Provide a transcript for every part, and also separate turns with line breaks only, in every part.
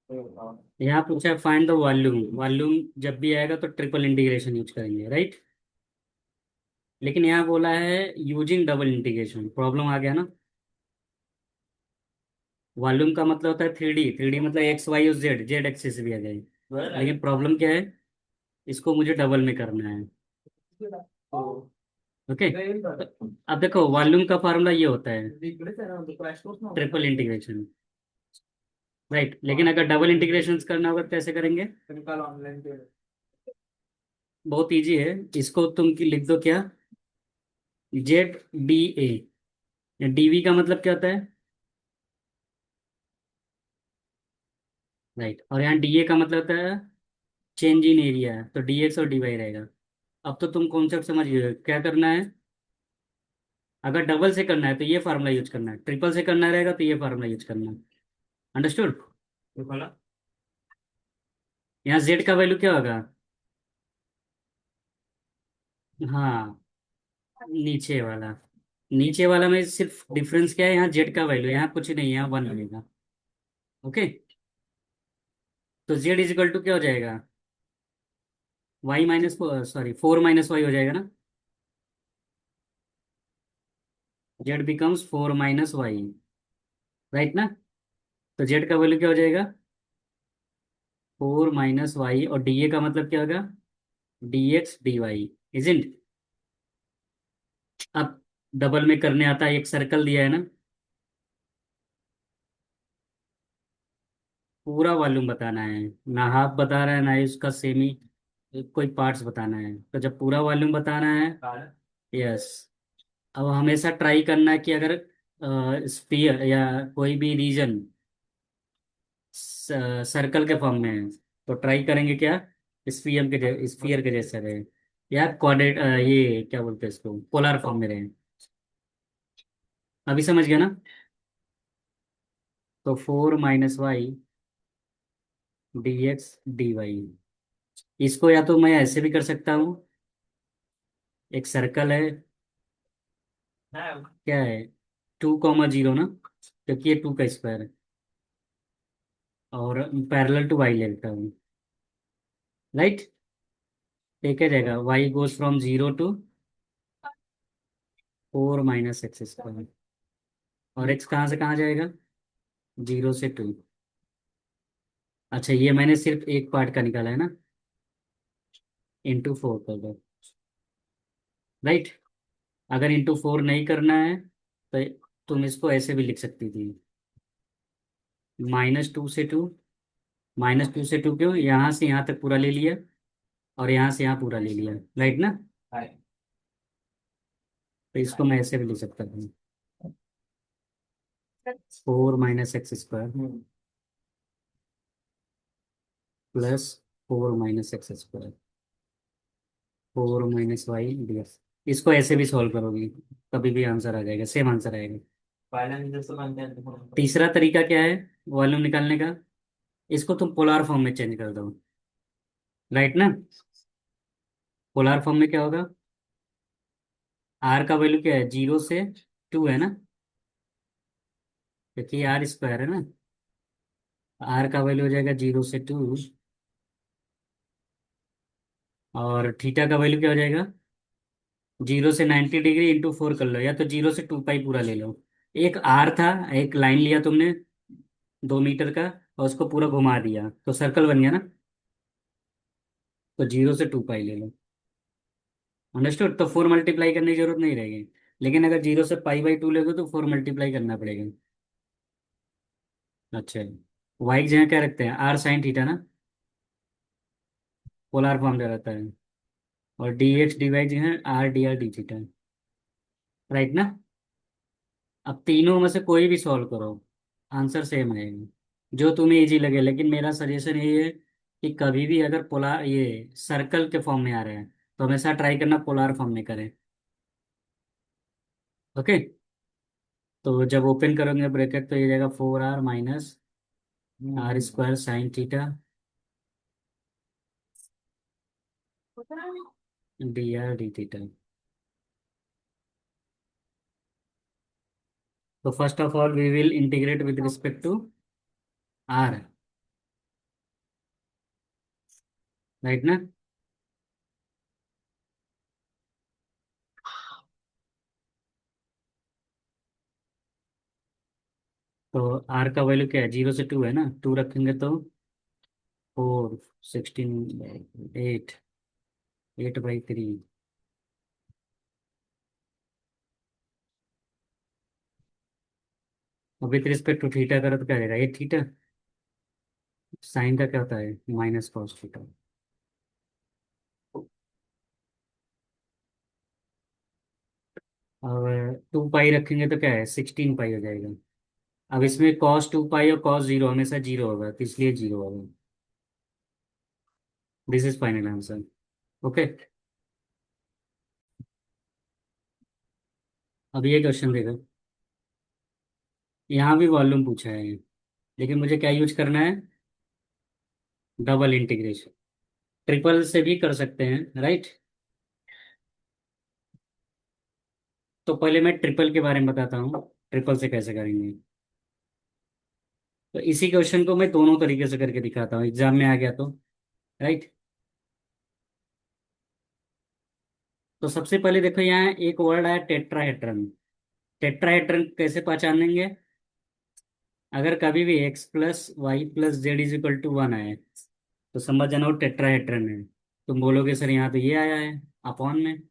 यहाँ पूछा है फाइंड द वॉल्यूम। वॉल्यूम जब भी आएगा तो ट्रिपल इंटीग्रेशन यूज करेंगे, राइट। लेकिन यहाँ बोला है यूजिंग डबल इंटीग्रेशन, प्रॉब्लम आ गया ना। वॉल्यूम का मतलब होता है थ्री डी। थ्री डी मतलब एक्स वाई और जेड, जेड एक्सिस भी आ जाए। लेकिन प्रॉब्लम क्या है, इसको मुझे डबल में करना है। ओके, अब देखो वॉल्यूम का फार्मूला ये होता है ट्रिपल इंटीग्रेशन, राइट। लेकिन अगर डबल इंटीग्रेशन करना होगा तो कैसे करेंगे? बहुत इजी है। इसको तुम लिख दो क्या, जेड डी ए। डीवी का मतलब क्या होता है, राइट। और यहाँ डीए का मतलब होता है चेंज इन एरिया, तो डीएक्स और डीवाई रहेगा। अब तो तुम कॉन्सेप्ट समझ गए क्या करना है। अगर डबल से करना है तो ये फार्मूला यूज करना है, ट्रिपल से करना रहेगा तो ये फार्मूला यूज करना है। अंडरस्टूड। यहाँ जेड का वैल्यू क्या होगा? हाँ, नीचे वाला। नीचे वाला में सिर्फ डिफरेंस क्या है, यहाँ जेड का वैल्यू, यहाँ कुछ नहीं है, यहाँ वन रहेगा। ओके, तो जेड इज इक्वल टू क्या हो जाएगा, Y minus, sorry four minus Y हो जाएगा ना। Z becomes four minus Y, right ना। तो जेड का वैल्यू क्या हो जाएगा, फोर माइनस वाई। और डी ए का मतलब क्या होगा, डी एक्स डी वाई, इजेंट। अब डबल में करने आता है, एक सर्कल दिया है ना, पूरा वॉल्यूम बताना है। ना हाफ बता रहा है ना ही उसका सेमी, कोई पार्ट्स बताना है। तो जब पूरा वॉल्यूम बताना है, यस। अब हमेशा ट्राई करना है कि अगर स्फीयर या कोई भी रीजन सर्कल के फॉर्म में है तो ट्राई करेंगे क्या, स्फीयर के जैसे रहे, या क्वाड्रेट, ये क्या बोलते हैं इसको, पोलर फॉर्म में रहे। अभी समझ गया ना। तो four minus Y D X D Y, इसको या तो मैं ऐसे भी कर सकता हूँ। एक सर्कल है, क्या है, टू कॉमा जीरो ना, क्योंकि ये टू का स्क्वायर है। और पैरेलल टू वाई लेता हूँ, राइट। ठीक है जाएगा, Y goes from zero to four minus X square. और एक्स कहाँ से कहाँ जाएगा, जीरो से टू। अच्छा, ये मैंने सिर्फ एक पार्ट का निकाला है ना, इंटू फोर कर दो, राइट। अगर इंटू फोर नहीं करना है तो तुम इसको ऐसे भी लिख सकती थी, माइनस टू से टू। माइनस टू से टू क्यों, यहाँ से यहाँ तक पूरा ले लिया और यहाँ से यहाँ पूरा ले लिया, राइट ना। तो इसको मैं ऐसे भी लिख सकता हूँ, four minus X square plus four minus X square, four minus Y D X. इसको ऐसे भी सॉल्व करोगी कभी भी आंसर आ जाएगा, सेम आंसर आएगा। तीसरा तरीका क्या है वॉल्यूम निकालने का, इसको तुम पोलर फॉर्म में चेंज कर दो, राइट ना। पोलर फॉर्म में क्या होगा, आर का वैल्यू क्या है, जीरो से टू है ना, क्योंकि आर स्क्वायर है ना। आर का वैल्यू हो जाएगा जीरो से टू। और थीटा का वैल्यू क्या हो जाएगा, जीरो से 90 डिग्री इंटू फोर कर लो, या तो जीरो से टू पाई पूरा ले लो। एक आर था, एक लाइन लिया तुमने 2 मीटर का, और उसको पूरा घुमा दिया तो सर्कल बन गया ना। तो जीरो से टू पाई ले लो, अंडरस्टूड। तो फोर मल्टीप्लाई करने की जरूरत नहीं रहेगी। लेकिन अगर जीरो से पाई बाई टू लोगे तो फोर मल्टीप्लाई करना पड़ेगा। अच्छा, वाई की जगह क्या रखते हैं, आर साइन थीटा ना, पोलर फॉर्म में रहता है। और डी एक्स डी वाई जो है R D r d theta, right ना। अब तीनों में से कोई भी सॉल्व करो, आंसर सेम आएगा, जो तुम्हें इजी लगे। लेकिन मेरा सजेशन ये है कि कभी भी अगर पोलर ये सर्कल के फॉर्म में आ रहे हैं तो हमेशा ट्राई करना पोलर फॉर्म में करें। ओके, तो जब ओपन करोगे ब्रैकेट तो ये जाएगा four r minus r square sine theta d r d theta. तो first of all we will integrate with respect to r. Right ना? तो आर का वैल्यू क्या है, 0 से 2 है ना, 2 रखेंगे तो 4, 16, 8, 8/3। और विथ रिस्पेक्ट टू थीटा करो तो क्या रहेगा, 8 थीटा। साइन का क्या होता है, -cos थीटा। और 2 पाई रखेंगे तो क्या है, 16 पाई हो जाएगा। अब इसमें cos 2 पाई और cos 0 हमेशा 0 होगा, तो इसलिए 0 होगा। This is final answer. Okay. अब ये क्वेश्चन देखो, यहाँ भी वॉल्यूम पूछा है, लेकिन मुझे क्या यूज करना है, डबल इंटीग्रेशन। ट्रिपल से भी कर सकते हैं, राइट। तो पहले मैं ट्रिपल के बारे में बताता हूँ, ट्रिपल से कैसे करेंगे। तो इसी क्वेश्चन को मैं दोनों तरीके से करके दिखाता हूँ, एग्जाम में आ गया तो, राइट। तो सबसे पहले देखो, यहाँ एक वर्ड आया टेट्राहेड्रन। टेट्राहेड्रन कैसे पहचानेंगे, अगर कभी भी x+y+z=1 आए तो समझ जाना वो टेट्राहेड्रन है। तुम बोलोगे सर यहाँ तो ये आया है अपॉन में,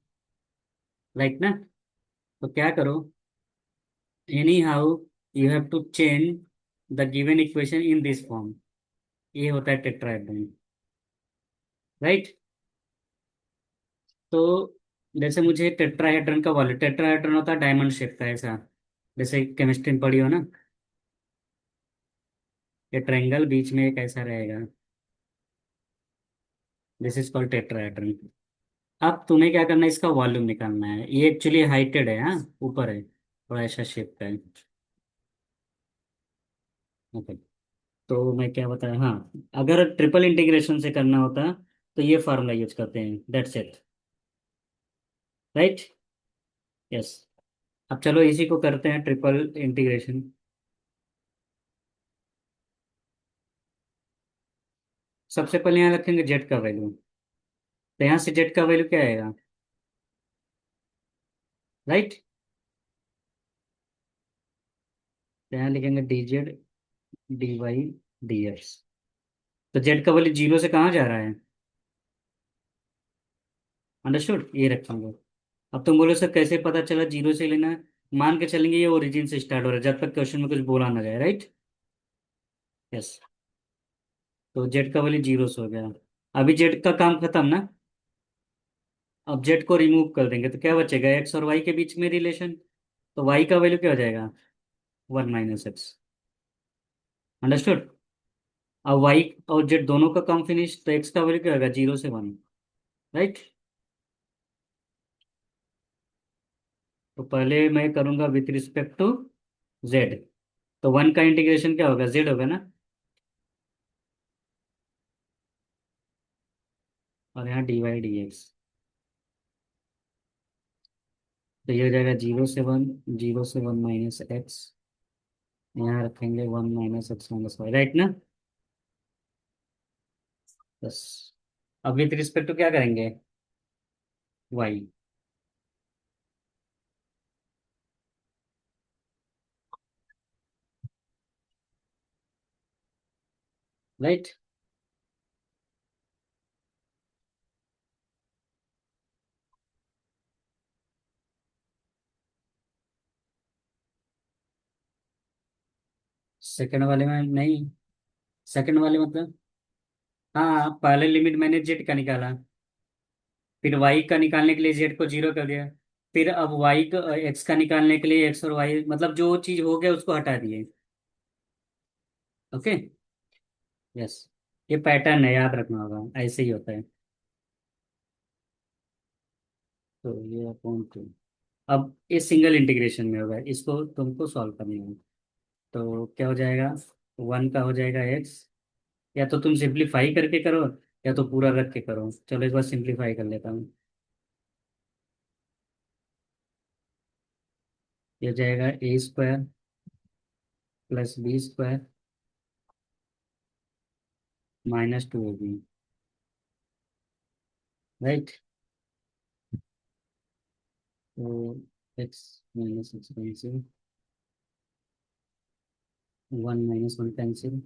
राइट ना। तो क्या करो, anyhow you have to change the given equation in this form. ये होता है टेट्राहेड्रन, राइट। तो जैसे मुझे टेट्राहेड्रन का वॉल्यूम, टेट्राहेड्रन होता है डायमंड शेप का ऐसा, जैसे केमिस्ट्री में पढ़ी हो ना, ये ट्रायंगल बीच में एक ऐसा रहेगा, दिस इज कॉल्ड टेट्राहेड्रन। अब तुम्हें क्या करना है, इसका वॉल्यूम निकालना है। ये एक्चुअली हाइटेड है, हाँ ऊपर है, थोड़ा ऐसा शेप का है। ओके। तो मैं क्या बताया, हाँ, अगर ट्रिपल इंटीग्रेशन से करना होता तो ये फार्मूला यूज करते हैं, दैट्स इट, राइट। यस। अब चलो इसी को करते हैं ट्रिपल इंटीग्रेशन। सबसे पहले यहाँ रखेंगे जेड का वैल्यू। तो यहाँ से जेड का वैल्यू क्या आएगा, राइट। तो यहाँ लिखेंगे dz/dy/dx। तो जेड का वैल्यू 0 से कहाँ जा रहा है, अंडरस्टूड, ये रखेंगे। अब तुम बोलो सर कैसे पता चला 0 से लेना है, मान के चलेंगे ये ओरिजिन से स्टार्ट हो रहा है, जब तक क्वेश्चन में कुछ बोला ना जाए, राइट। यस। तो जेड का वैल्यू 0 से हो गया। अभी जेड का काम खत्म ना। अब जेड को रिमूव कर देंगे तो क्या बचेगा, एक्स और वाई के बीच में रिलेशन। तो वाई का वैल्यू क्या हो जाएगा, 1 - x। अंडरस्टूड। अब वाई और जेड दोनों का काम फिनिश, तो एक्स का वैल्यू क्या होगा, 0 से 1, राइट। तो पहले मैं करूंगा विथ रिस्पेक्ट टू जेड। तो 1 का इंटीग्रेशन क्या होगा, जेड होगा ना, और यहाँ dy/dx। तो ये हो जाएगा 0 से 1, 0 से 1 - x। यहाँ रखेंगे 1 - x - y, राइट ना। बस। अब विथ रिस्पेक्ट टू क्या करेंगे, y, राइट। सेकंड वाले में नहीं, सेकंड वाले मतलब, हाँ पहले लिमिट मैंने जेड का निकाला, फिर वाई का निकालने के लिए जेड को 0 कर दिया, फिर अब वाई को एक्स का निकालने के लिए एक्स और वाई, मतलब जो चीज हो गया उसको हटा दिए। ओके। यस। ये पैटर्न है, याद रखना होगा, ऐसे ही होता है। तो ये अपॉन 2। अब इस सिंगल इंटीग्रेशन में होगा, इसको तुमको सॉल्व करना है। तो क्या हो जाएगा, 1 का हो जाएगा एक्स, या तो तुम सिंप्लीफाई करके करो, या तो पूरा रख के करो। चलो एक बार सिंप्लीफाई कर लेता हूँ। ये हो जाएगा a² + b² - 2ab। राइट। तो x minus x cancel, one minus one cancel,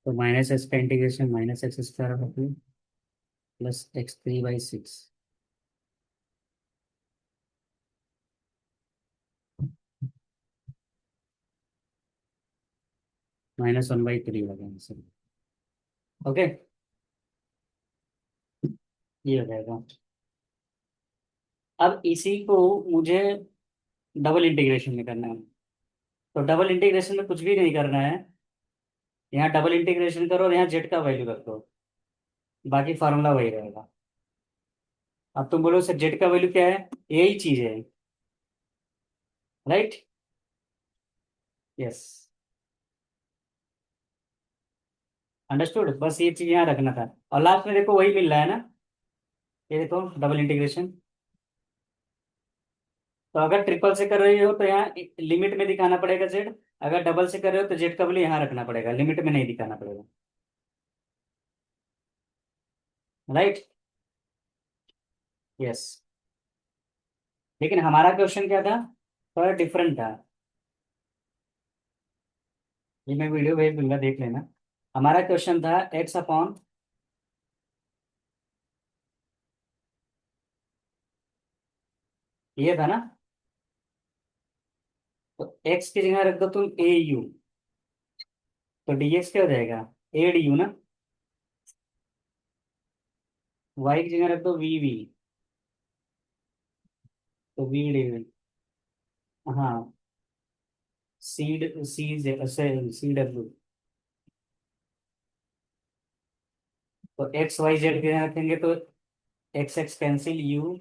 तो माइनस एक्स का integration minus X square plus x 3/6, -1/3 लगा आंसर। ओके, ये हो जाएगा। अब इसी को मुझे डबल इंटीग्रेशन में करना है। तो डबल इंटीग्रेशन में कुछ भी नहीं करना है, यहाँ डबल इंटीग्रेशन करो और यहाँ जेड का वैल्यू रख दो, बाकी फार्मूला वही रहेगा। अब तुम बोलो सर जेड का वैल्यू क्या है, यही चीज है, राइट। Yes, understood. बस ये चीज यहाँ रखना था, और लास्ट में देखो वही मिल रहा है ना, ये देखो डबल इंटीग्रेशन। तो अगर ट्रिपल से कर रहे हो तो यहाँ लिमिट में दिखाना पड़ेगा जेड, अगर डबल से कर रहे हो तो जेड का वैल्यू यहाँ रखना पड़ेगा, लिमिट में नहीं दिखाना पड़ेगा, राइट। यस, लेकिन हमारा क्वेश्चन क्या था, थोड़ा डिफरेंट था। ये मैं वीडियो भेज दूंगा, देख लेना। हमारा क्वेश्चन था एक्स अपॉन, ये था ना, तो एक्स की जगह रख दो तुम ए यू, तो डीएक्स क्या हो जाएगा, ए डी यू ना। वाई की जगह रख दो वी वी, तो वी डी वी। हाँ, सीड सी सी डब्ल्यू, तो एक्स वाई जेड की जगह रखेंगे तो x x cancel, u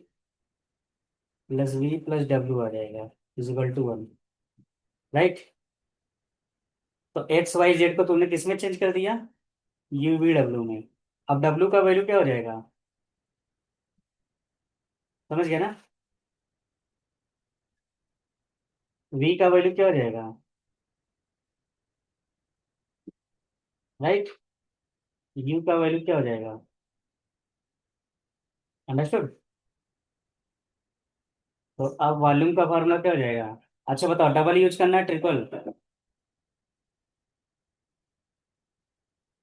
plus v plus डब्ल्यू आ जाएगा, इजिकल टू 1, राइट। तो एक्स वाई जेड को तुमने किस में चेंज कर दिया, यू वी डब्ल्यू में। अब डब्ल्यू का वैल्यू क्या हो जाएगा, समझ गया ना। वी का वैल्यू क्या हो जाएगा, राइट। यू का वैल्यू क्या हो जाएगा, अंडरस्टूड। तो अब वॉल्यूम का फॉर्मूला क्या हो जाएगा। अच्छा बताओ, डबल यूज करना है ट्रिपल,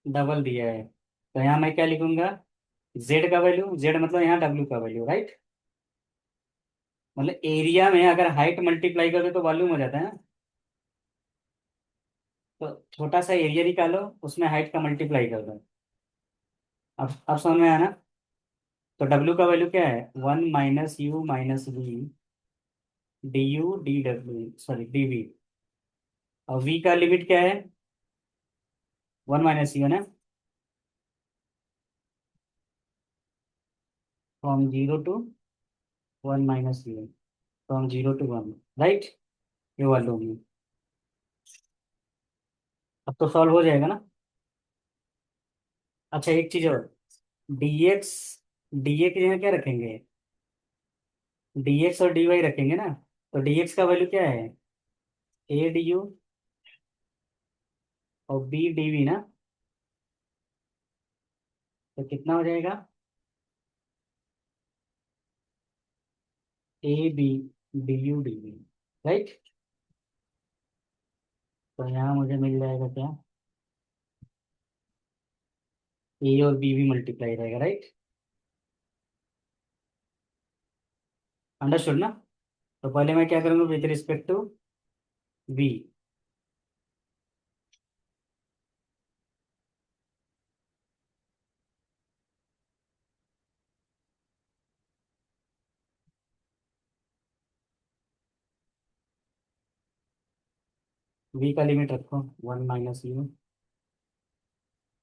डबल दिया है, तो यहाँ मैं क्या लिखूंगा, जेड का वैल्यू, जेड मतलब यहाँ डब्ल्यू का वैल्यू, राइट। मतलब एरिया में अगर हाइट मल्टीप्लाई कर दो तो वॉल्यूम हो जाता है ना। तो छोटा सा एरिया निकालो, उसमें हाइट का मल्टीप्लाई कर दो। अब समझ में आया ना। तो डब्ल्यू का वैल्यू क्या है, 1 - u - v D U D W, sorry D V. और वी का लिमिट क्या है, 1 - u ना, from zero to 1 - u, from 0 to 1, right. ये वॉल्यूम है। अब तो सॉल्व हो जाएगा ना। अच्छा एक चीज और, dx, डी ए की जगह क्या रखेंगे, dx और dy रखेंगे ना। तो dx का वैल्यू क्या है, ए डी यू और बी डी वी ना। तो कितना हो जाएगा, A B D U D V, right. तो यहाँ मुझे मिल जाएगा क्या, ए और बी भी मल्टीप्लाई रहेगा, राइट। अंडरस्टूड ना। तो पहले मैं क्या करूँगा with respect to V, V का लिमिट रखो 1 - u,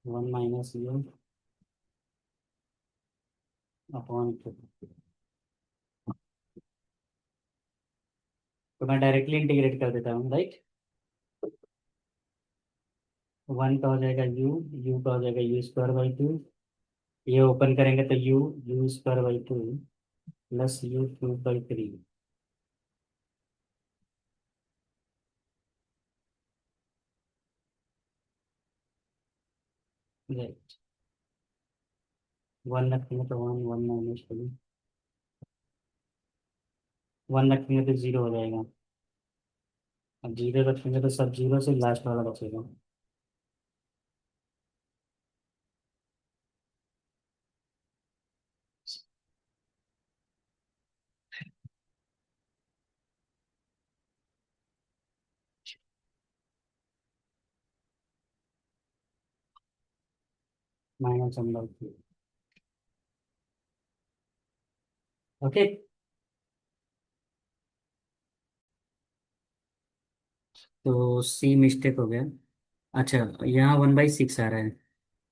1 - u अपॉन 2। तो मैं डायरेक्टली इंटीग्रेट कर देता हूँ, राइट। वन का हो जाएगा यू का हो जाएगा u² / 2, ये ओपन करेंगे तो you u² / 2 plus you 2/3। Right. One रखेंगे तो one, one minus two, one रखेंगे तो जीरो हो जाएगा। अब जीरो रखेंगे तो सब जीरो से लास्ट वाला बचेगा। Minus number. ओके। तो सी मिस्टेक हो गया। अच्छा, यहाँ 1/6 आ रहा है।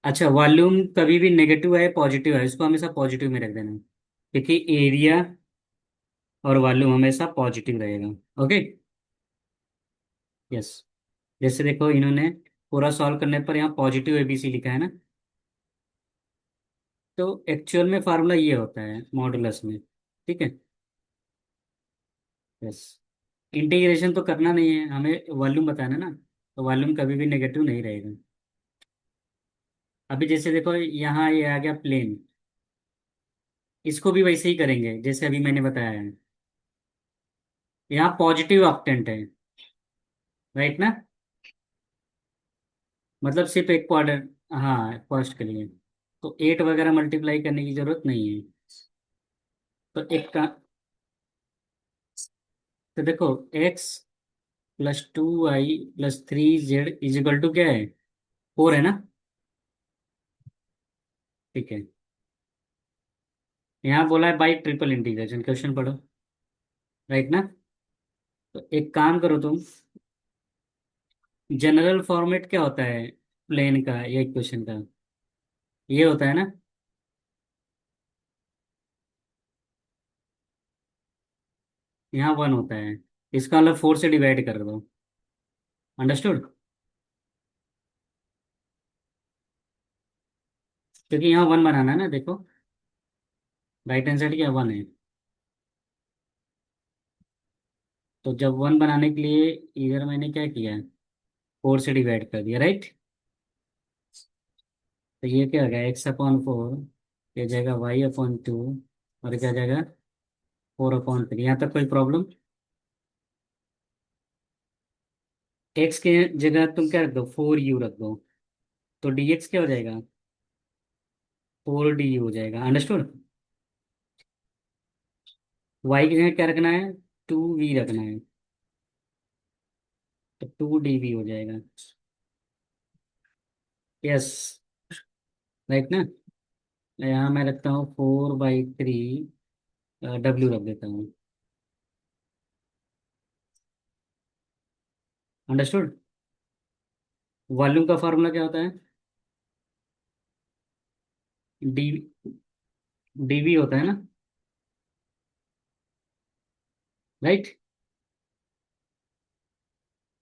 अच्छा, वॉल्यूम कभी भी नेगेटिव है पॉजिटिव है, इसको हमेशा पॉजिटिव में रख देना, क्योंकि एरिया और वॉल्यूम हमेशा पॉजिटिव रहेगा। ओके। यस। जैसे देखो, इन्होंने पूरा सॉल्व करने पर यहाँ पॉजिटिव एबीसी लिखा है ना। तो एक्चुअल में फार्मूला ये होता है मॉडुलस में। ठीक है। यस। इंटीग्रेशन तो करना नहीं है हमें, वॉल्यूम बताना ना। तो वॉल्यूम कभी भी नेगेटिव नहीं रहेगा। अभी जैसे देखो, यहाँ ये आ गया प्लेन, इसको भी वैसे ही करेंगे जैसे अभी मैंने बताया है। यहाँ पॉजिटिव ऑक्टेंट है, राइट ना। मतलब सिर्फ एक क्वाड्रेंट। हाँ, फर्स्ट के लिए। तो 8 वगैरह मल्टीप्लाई करने की जरूरत नहीं है। तो एक का, तो देखो, x + 2y + 3z is equal to क्या है, 4 है ना। ठीक है। यहाँ बोला है बाई ट्रिपल इंटीग्रेशन, क्वेश्चन पढ़ो, राइट ना। तो एक काम करो तुम, जनरल फॉर्मेट क्या होता है प्लेन का, ये क्वेश्चन का ये होता है ना। यहाँ 1 होता है, इसका मतलब 4 से डिवाइड कर दो। अंडरस्टूड। क्योंकि यहाँ 1 बनाना है ना, देखो राइट हैंड साइड क्या 1 है। तो जब 1 बनाने के लिए इधर मैंने क्या किया, 4 से डिवाइड कर दिया, राइट। तो ये क्या हो गया, x/4, ये जाएगा y/2, और क्या जाएगा 4/3। यहाँ तक कोई प्रॉब्लम। x के जगह तुम क्या रख दो, 4u रख दो। तो dx क्या हो जाएगा, 4du हो जाएगा। अंडरस्टूड। y की जगह क्या रखना है, 2v रखना है। तो 2dv हो जाएगा। यस। राइट ना। यहाँ मैं रखता हूँ 4/3, w रख देता हूँ। अंडरस्टूड। वॉल्यूम का फॉर्मूला क्या होता है, डी, dv होता है ना, राइट।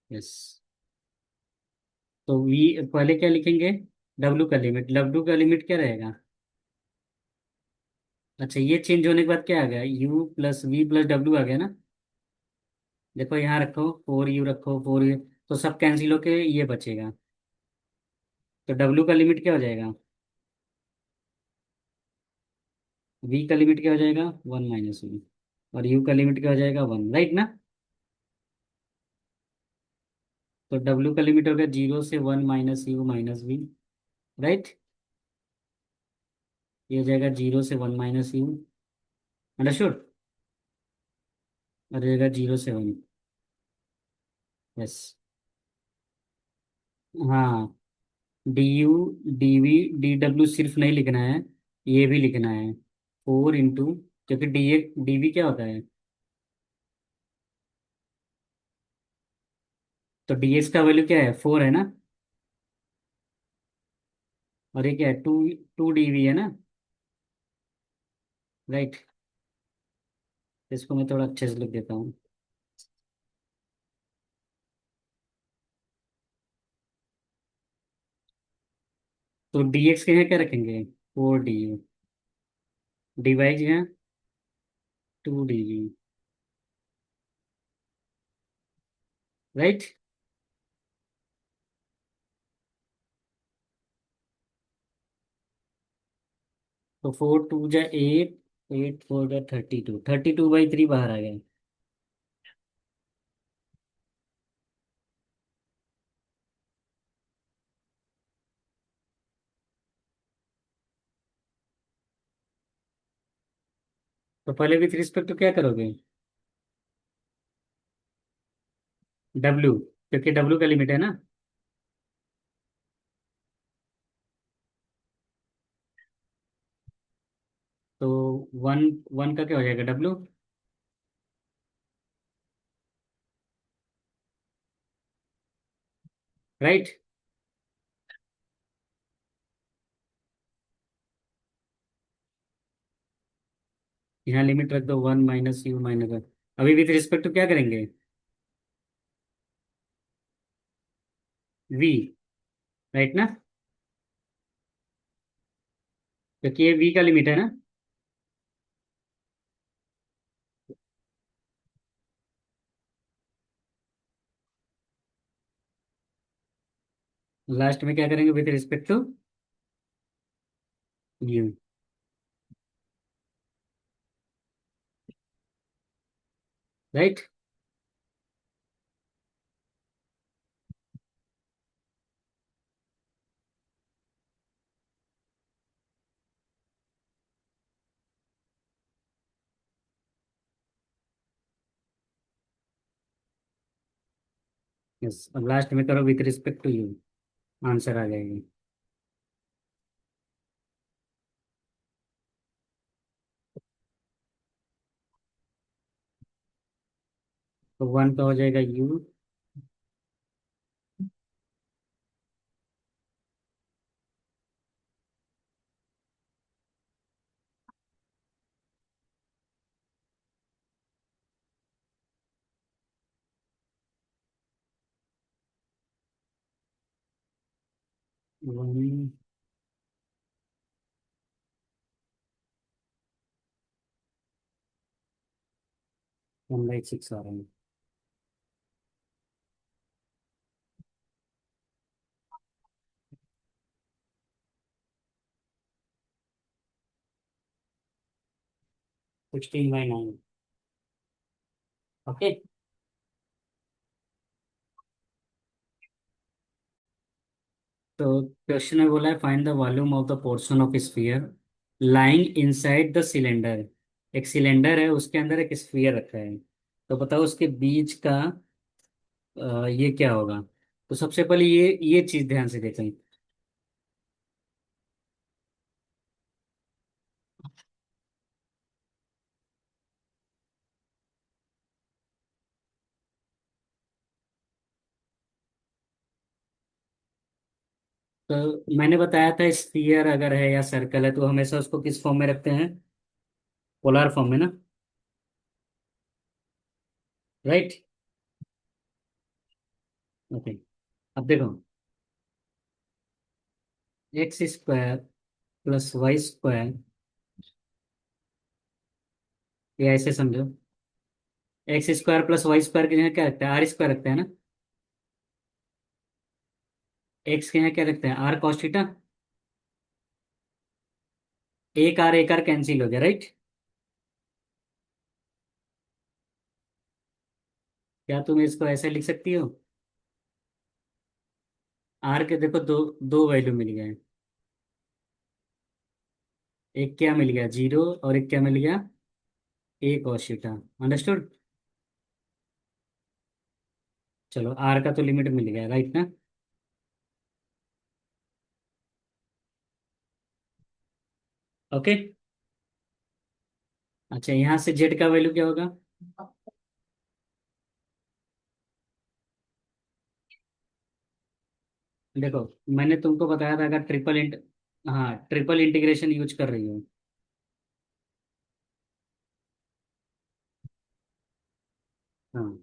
यस। तो v पहले क्या लिखेंगे, w का लिमिट क्या रहेगा। अच्छा, ये चेंज होने के बाद क्या आ गया, u+v+w आ गया ना। देखो यहाँ रखो 4u, रखो 4u, तो सब कैंसिल होके ये बचेगा। तो w का लिमिट क्या हो जाएगा, v का लिमिट क्या हो जाएगा 1 - v, और u का लिमिट क्या हो जाएगा 1, राइट ना। तो w का लिमिट हो गया 0 से 1 - u - v, राइट। ये हो जाएगा 0 से 1 - u। अंडरस्टूड। और ये जाएगा 0 से 1। यस। हाँ। du dv dw सिर्फ नहीं लिखना है, ये भी लिखना है 4 इंटू, क्योंकि dv क्या होता है। तो dx का वैल्यू क्या है, 4 है ना। और ये क्या है, 2 2 dv है ना, राइट। इसको मैं थोड़ा अच्छे से लिख देता हूँ। तो dx के यहाँ क्या रखेंगे, 4 du, dy जो है 2 डिग्री। राइट। तो 4 2 जा 8, 8 4 जा 32, 32/3 बाहर आ गया। तो पहले विथ रिस्पेक्ट तो क्या करोगे? डब्ल्यू, क्योंकि डब्ल्यू का लिमिट है ना। तो वन, वन का क्या हो जाएगा? डब्ल्यू। राइट। यहाँ लिमिट रख दो, 1 - u - 1। अभी विथ रिस्पेक्ट तो क्या करेंगे? वी। राइट ना, क्योंकि ये वी का लिमिट है ना। लास्ट में क्या करेंगे with respect to u? Right. Yes, अब लास्ट में करो with respect to u, answer आ जाएगी। तो वन का हो जाएगा यू। 1/6 आ रहा है। 16/9। ओके। तो क्वेश्चन में बोला है find the volume of the portion of sphere lying inside the cylinder. एक सिलेंडर है, उसके अंदर एक स्फीयर रखा है। तो बताओ उसके बीच का ये क्या होगा? तो सबसे पहले ये चीज ध्यान से देखें। तो मैंने बताया था स्फीयर अगर है या सर्कल है तो हमेशा उसको किस फॉर्म में रखते हैं? पोलर फॉर्म में ना। राइट। ओके। अब देखो, x² + y², ये ऐसे समझो। x² + y² के यहाँ क्या रखते हैं? r² रखते हैं ना। एक्स के यहाँ क्या रखते हैं? r cos theta. एक आर कैंसिल हो गया, राइट। क्या तुम इसको ऐसे लिख सकती हो? आर के देखो, दो दो वैल्यू मिल गए। एक क्या मिल गया? 0, और एक क्या मिल गया? cos theta. अंडरस्टूड। चलो, आर का तो लिमिट मिल गया, राइट ना। ओके। अच्छा, यहाँ से जेड का वैल्यू क्या होगा? देखो, मैंने तुमको बताया था अगर हाँ, ट्रिपल इंटीग्रेशन यूज कर रही हो। हाँ,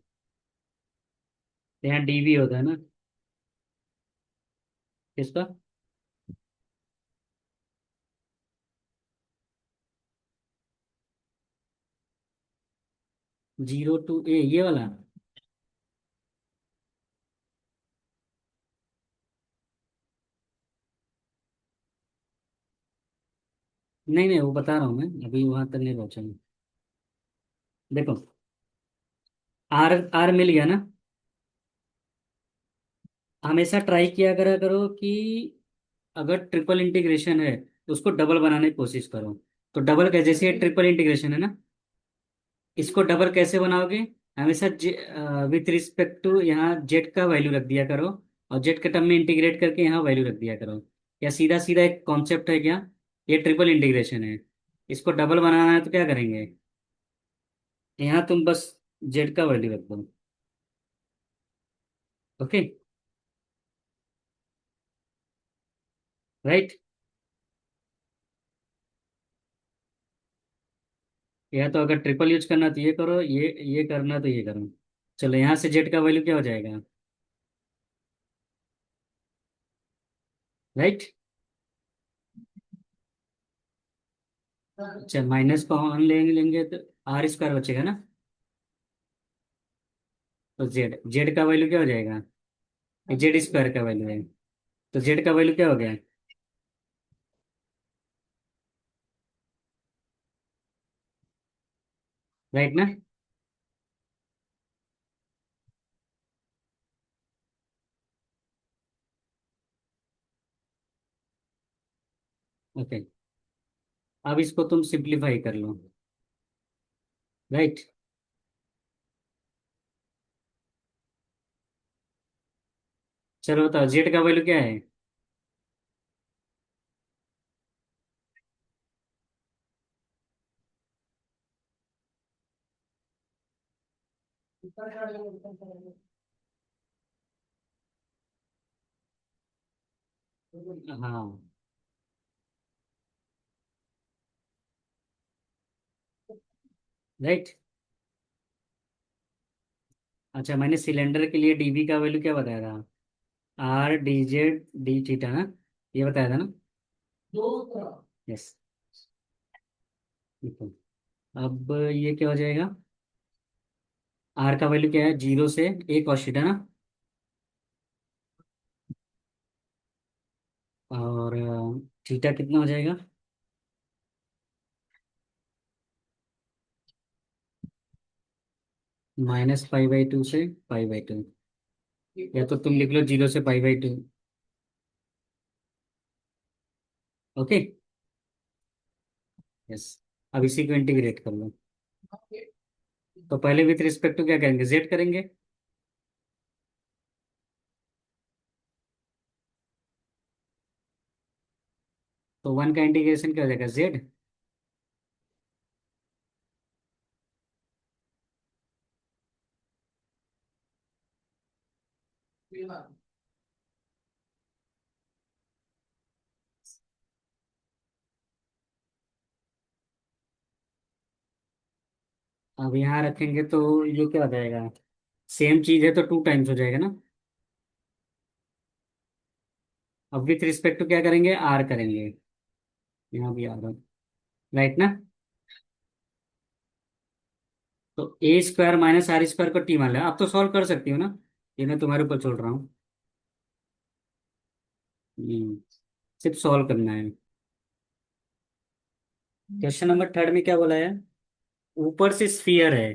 तो यहाँ डीवी होता है ना। किसका? जीरो टू ए ये वाला। नहीं नहीं, वो बता रहा हूँ मैं, अभी वहां तक नहीं पहुंचा हूँ। देखो, आर आर मिल गया ना। हमेशा ट्राई किया करा करो कि अगर ट्रिपल इंटीग्रेशन है तो उसको डबल बनाने की कोशिश करो। तो डबल का जैसे ट्रिपल इंटीग्रेशन है ना, इसको डबल कैसे बनाओगे? हमेशा विथ रिस्पेक्ट टू यहाँ जेड का वैल्यू रख दिया करो, और जेड के टर्म में इंटीग्रेट करके यहाँ वैल्यू रख दिया करो। या सीधा सीधा एक कॉन्सेप्ट है क्या, ये ट्रिपल इंटीग्रेशन है। इसको डबल बनाना है तो क्या करेंगे, यहाँ तुम बस जेड का वैल्यू रख दो। ओके। राइट। या तो अगर ट्रिपल यूज करना तो ये करो, ये करना तो ये करो। चलो, यहाँ से जेड का वैल्यू क्या हो जाएगा? राइट। अच्छा, माइनस को ऑन लेंगे तो आर स्क्वायर बचेगा ना। तो जेड जेड का वैल्यू क्या हो जाएगा? जेड स्क्वायर का वैल्यू है। तो जेड का वैल्यू क्या हो गया? राइट ना। ओके। अब इसको तुम सिंप्लीफाई कर लो। राइट। चलो बताओ, जेड का वैल्यू क्या है? हाँ। राइट। अच्छा, मैंने सिलेंडर के लिए डीवी का वैल्यू क्या बताया था? R D Z D theta ना, ये बताया था ना। यस। ठीक है। अब ये क्या हो जाएगा? आर का वैल्यू क्या है, जीरो से एक और है ना। और थीटा कितना हो जाएगा? -π/2 से π/2। या तो तुम लिख लो जीरो से π/2। ओके। यस। अब इसी को इंटीग्रेट कर लो। तो पहले विथ रिस्पेक्ट टू क्या करेंगे, जेड करेंगे। तो वन का इंटीग्रेशन क्या हो जाएगा, जेड। अब यहाँ रखेंगे तो ये क्या हो जाएगा, सेम चीज है तो टू टाइम्स हो जाएगा ना। अब विथ रिस्पेक्ट टू क्या करेंगे, आर करेंगे। यहाँ भी आर। राइट ना। तो a square minus r square को टी मान लिया, आप तो सॉल्व कर सकती हो ना। ये मैं तुम्हारे ऊपर छोड़ रहा हूँ। हम्म, सिर्फ सॉल्व करना है। क्वेश्चन नंबर थर्ड में क्या बोला है? ऊपर से स्फीयर है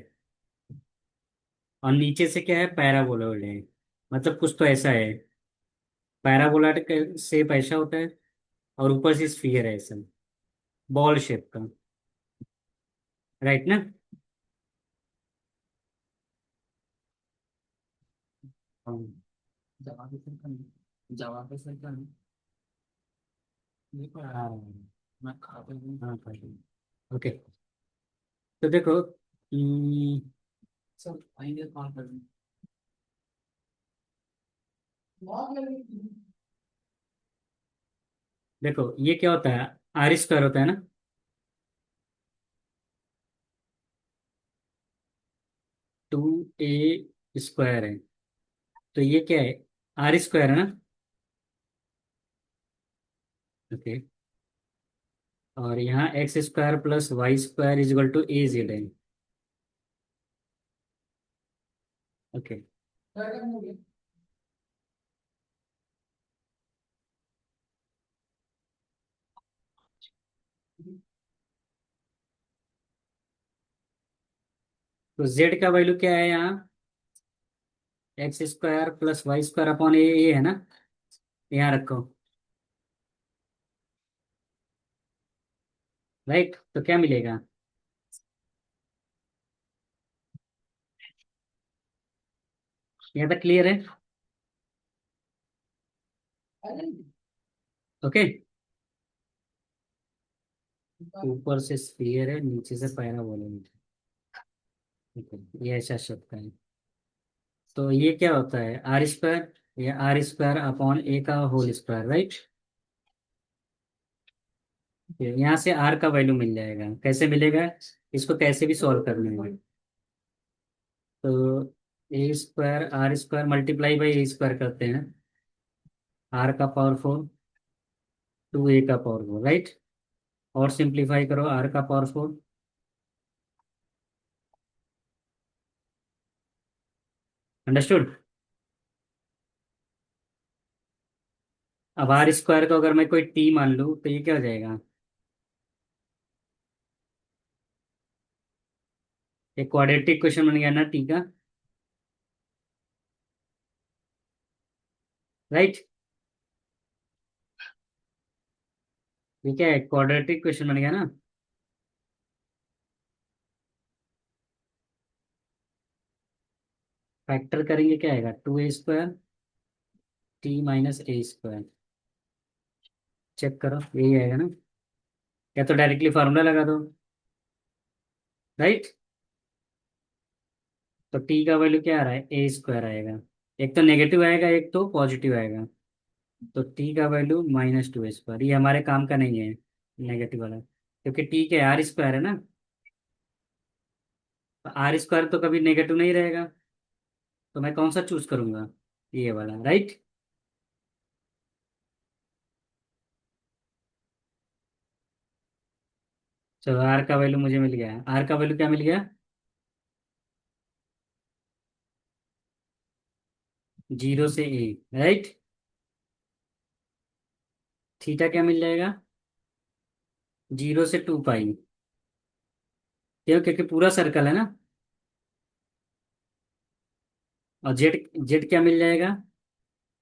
और नीचे से क्या है, पैराबोलॉइड है। मतलब कुछ तो ऐसा है। पैराबोलॉइड का शेप ऐसा होता है, और ऊपर से स्फीयर है ऐसा, बॉल शेप का। राइट ना। हाँ। जवाब इसका नहीं। जवाब इसका नहीं। ये पढ़ा रहा हूँ। मैं खाता हूँ। हाँ, खाते। ओके। तो देखो, सब आएंगे कॉल कर। देखो ये क्या होता है, आर स्क्वायर होता है ना। टू ए स्क्वायर है। तो ये क्या है, आर स्क्वायर है ना। ओके। और यहाँ x square plus y square is equal to a z है। ओके। तो जेड का वैल्यू क्या है यहाँ? X square plus y square upon a, ये है ना? यहाँ रखो। राइट, तो क्या मिलेगा? यहाँ तक क्लियर है? ओके। ऊपर से स्फीयर है, नीचे से पैराबोला है। ये ऐसा शब्द है। तो ये क्या होता है? आर स्क्वायर, या आर स्क्वायर अपॉन ए का होल स्क्वायर, राइट? यहाँ से आर का वैल्यू मिल जाएगा। कैसे मिलेगा? इसको कैसे भी सॉल्व कर लेंगे। तो a square r square multiply by a square करते हैं। आर का पावर 4, टू ए का पावर 4, राइट? और सिंप्लीफाई करो, आर का पावर 4। अंडरस्टूड? अब आर स्क्वायर को अगर मैं कोई टी मान लूँ तो ये क्या हो जाएगा? एक क्वाड्रेटिक इक्वेशन बन गया ना टी का, राइट? ये क्या है? क्वाड्रेटिक इक्वेशन बन गया ना। फैक्टर करेंगे क्या आएगा? Two A square T minus A square. Check करो, यही आएगा ना? या तो डायरेक्टली फार्मूला लगा दो, राइट? तो टी का वैल्यू क्या आ रहा है? ए स्क्वायर आएगा। एक तो नेगेटिव आएगा, एक तो पॉजिटिव आएगा। तो टी का वैल्यू माइनस टू स्क्वायर, ये हमारे काम का नहीं है नेगेटिव वाला, क्योंकि टी के आर स्क्वायर है ना। तो आर स्क्वायर तो कभी नेगेटिव नहीं रहेगा। तो मैं कौन सा चूज करूंगा? ये वाला, राइट? चलो, आर का वैल्यू मुझे मिल गया। आर का वैल्यू क्या मिल गया? जीरो से ए, राइट? थीटा क्या मिल जाएगा? जीरो से टू पाई। क्यों? क्योंकि पूरा सर्कल है ना। और जेड, जेड क्या मिल जाएगा?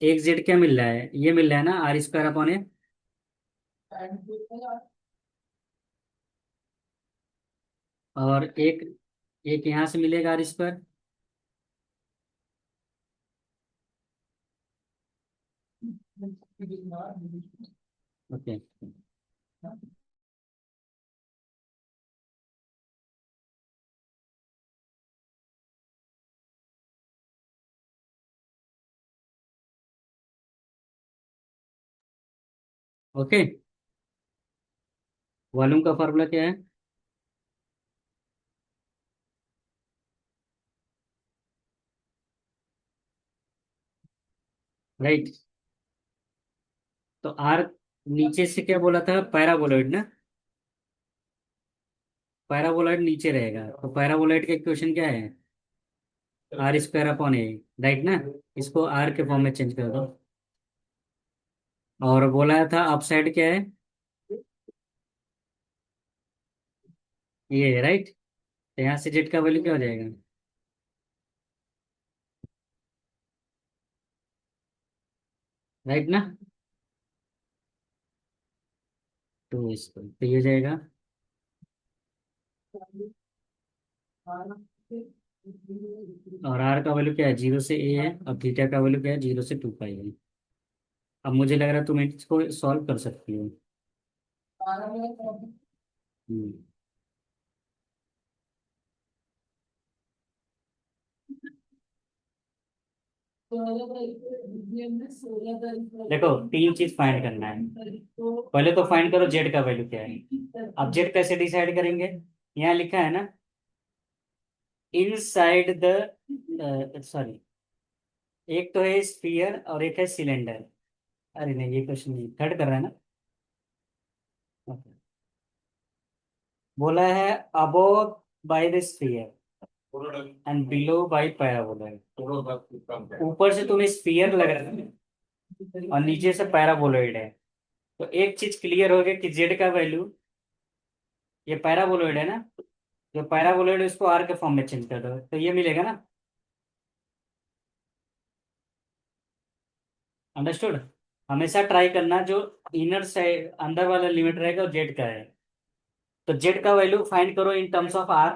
एक जेड क्या मिल रहा है? ये मिल रहा है ना, आर स्क्वायर अपॉन ए। और एक, एक यहाँ से मिलेगा R square. Okay. Okay, volume का फॉर्मूला क्या है? राइट। तो आर, नीचे से क्या बोला था? पैराबोलॉइड ना। पैराबोलॉइड नीचे रहेगा, तो पैराबोलॉइड का इक्वेशन क्या है? R square upon A, right ना? इसको आर के फॉर्म में चेंज कर दो। और बोला था अप साइड क्या है? ये है, राइट? तो यहाँ से जेड का वैल्यू क्या हो जाएगा? राइट ना? तो इसको तो ये हो जाएगा। और आर का वैल्यू क्या है? जीरो से ए है। और थीटा का वैल्यू क्या है? जीरो से टू पाई है। अब मुझे लग रहा है तुम इसको सॉल्व कर सकती हो। हम्म। देखो, तीन चीज फाइंड करना है। पहले तो फाइंड करो जेड का वैल्यू क्या है। अब जेड कैसे डिसाइड करेंगे? यहाँ लिखा है ना, इनसाइड द, सॉरी, एक तो है स्फीयर और एक है सिलेंडर। अरे नहीं, ये क्वेश्चन नहीं, थर्ड कर रहा है ना। Okay. बोला है above by the sphere, and below by paraboloid. ऊपर से तुम्हें स्फीयर लग रहा है और नीचे से पैराबोलॉइड है। तो एक चीज क्लियर हो गया कि जेड का वैल्यू, ये पैराबोलॉइड है ना, जो पैराबोलॉइड है उसको आर के फॉर्म में चेंज कर दो तो ये मिलेगा ना। अंडरस्टूड। हमेशा ट्राई करना जो इनर साइड अंदर वाला लिमिट रहेगा वो जेड का है। तो जेड का वैल्यू फाइंड करो इन टर्म्स ऑफ आर।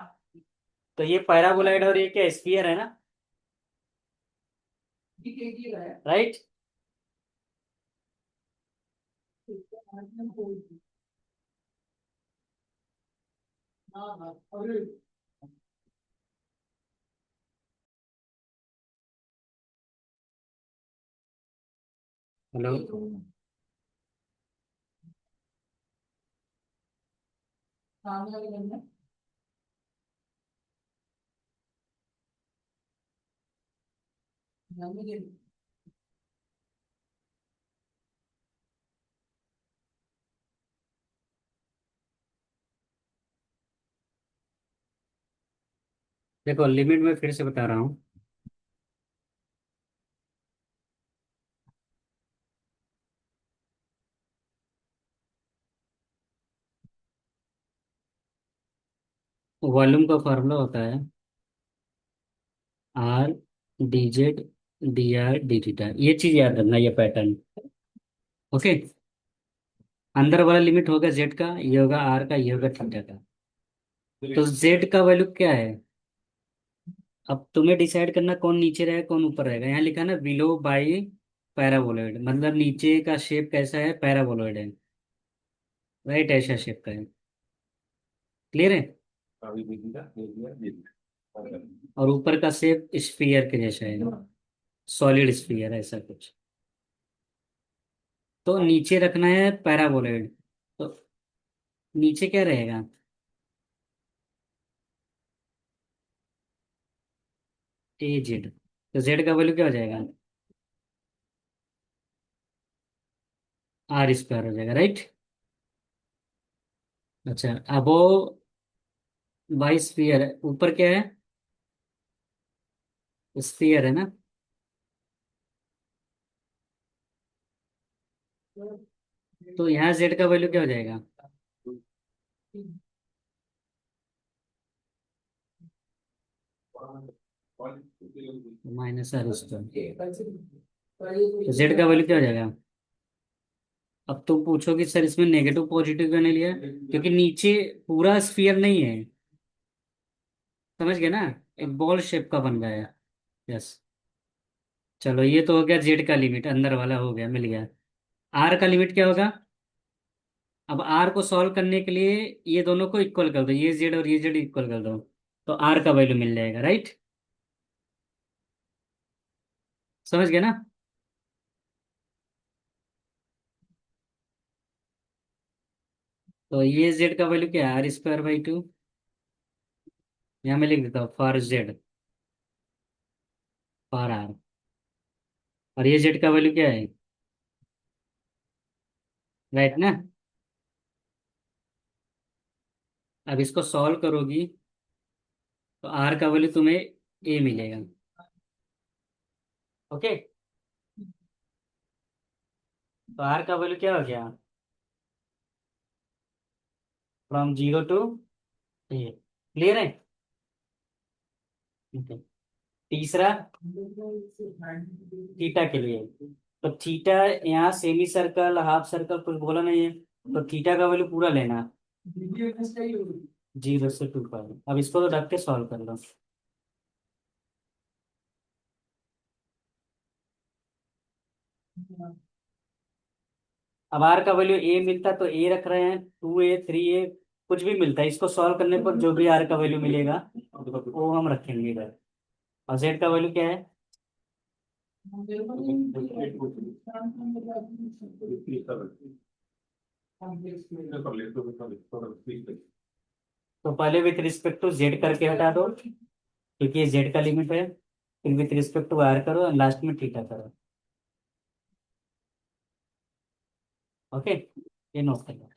तो ये पैराबोलॉइड और ये क्या स्फीयर है ना, राइट। हेलो। देखो लिमिट में फिर से बता रहा हूँ। वॉल्यूम का फॉर्मूला होता है R D Z D r d theta. ये चीज याद रखना, ये पैटर्न। ओके। अंदर वाला लिमिट होगा जेड का, ये होगा आर का, ये होगा थीटा का। तो जेड का वैल्यू क्या है, अब तुम्हें डिसाइड करना कौन नीचे रहेगा कौन ऊपर रहेगा। यहाँ लिखा है ना बिलो बाई पैराबोलॉइड, मतलब नीचे का शेप कैसा है, पैराबोलॉइड है, राइट, ऐसा शेप का है। क्लियर है। और ऊपर का शेप स्फीयर के जैसा है, सॉलिड स्फीयर ऐसा कुछ। तो नीचे रखना है पैराबोलॉइड। तो नीचे क्या रहेगा, ए जेड। तो जेड का वैल्यू क्या हो जाएगा, आर स्क्वायर हो जाएगा, राइट। अच्छा अब वो बाई स्फीयर है, ऊपर क्या है, स्फीयर है ना। तो यहाँ जेड का वैल्यू क्या हो जाएगा, माइनस आर स्क्वायर। तो जेड का वैल्यू क्या हो जाएगा। अब तुम पूछोगे सर इसमें नेगेटिव पॉजिटिव क्यों नहीं लिया, क्योंकि नीचे पूरा स्फीयर नहीं है, समझ गए ना, एक बॉल शेप का बन गया है। यस। चलो ये तो हो गया जेड का लिमिट, अंदर वाला हो गया, मिल गया। आर का लिमिट क्या होगा। अब आर को सॉल्व करने के लिए ये दोनों को इक्वल कर दो, ये जेड और ये जेड इक्वल कर दो, तो आर का वैल्यू मिल जाएगा, राइट। समझ गए ना। तो ये जेड का वैल्यू क्या है, आर स्क्वायर बाई टू। यहाँ मैं लिख देता हूँ फॉर जेड, फॉर आर। और ये जेड का वैल्यू क्या है, राइट ना। अब इसको सॉल्व करोगी तो आर का वैल्यू तुम्हें ए मिलेगा। ओके। तो आर का वैल्यू क्या हो गया, from zero to A. Clear है। Okay. तीसरा थीटा के लिए। तो थीटा, यहाँ सेमी सर्कल हाफ सर्कल कुछ बोला नहीं है, तो थीटा का वैल्यू पूरा लेना, जीरो से टू पाई। अब इसको तो ढक के सॉल्व कर लो। अब आर का वैल्यू ए मिलता तो ए रख रहे हैं, टू ए थ्री ए कुछ भी मिलता है, इसको सॉल्व करने पर जो भी आर का वैल्यू मिलेगा वो हम रखेंगे इधर। और जेड का वैल्यू क्या है, तो पहले विथ रिस्पेक्ट टू जेड करके हटा दो, क्योंकि ये जेड का लिमिट है। फिर विथ रिस्पेक्ट टू आर करो और लास्ट में थीटा करो। ओके, ये नोट कर लो।